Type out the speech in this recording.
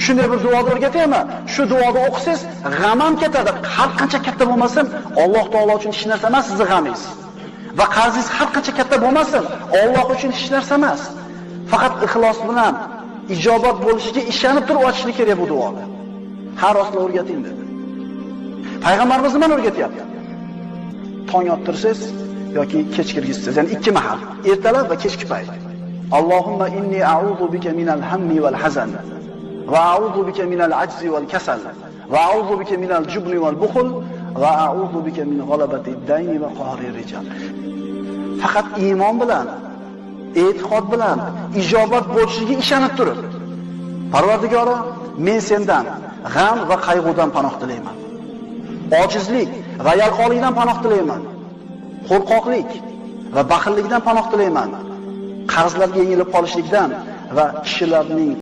Shunday bir duoda o'rgataymi? Shu duoda o'qisangiz, g'am ham ketadi. Har qancha katta bo'lmasin, Alloh taolo uchun hech narsa emas sizning g'amingiz. Va qarzingiz har qancha katta bo'lmasin, Alloh uchun hech narsa emas. Faqat ixlos bilan ijobat bo'lishiga ishonib turib ochishni kerak bu duoni. Har rostla o'rgating dedi. Payg'ambarimiz nima o'rgatyapti? Tong ottirsangiz yoki kech kirgizsangiz, ya'ni ikki mahal, ertalab va kechki payt. Allohumma inni a'udhu bika minal hammi wal hazan va a'udhu bika minal ajzi wal kasal va a'udhu bika minal jubni wal bukhl va a'udhu bika min ghalabati ad-dayni va qahri rijal. Faqat iymon bilan, e'tiqod bilan ijobat bo'lishiga ishonib turib, Parvardigoro, men sendan g'am va qayg'udan panoh tilayman. Ojizlik va yalqonlikdan panoh tilayman. Qo'rqoqlik va baxillikdan panoh tilayman. Qarzlarga yengilib qolishlikdan va kishilarning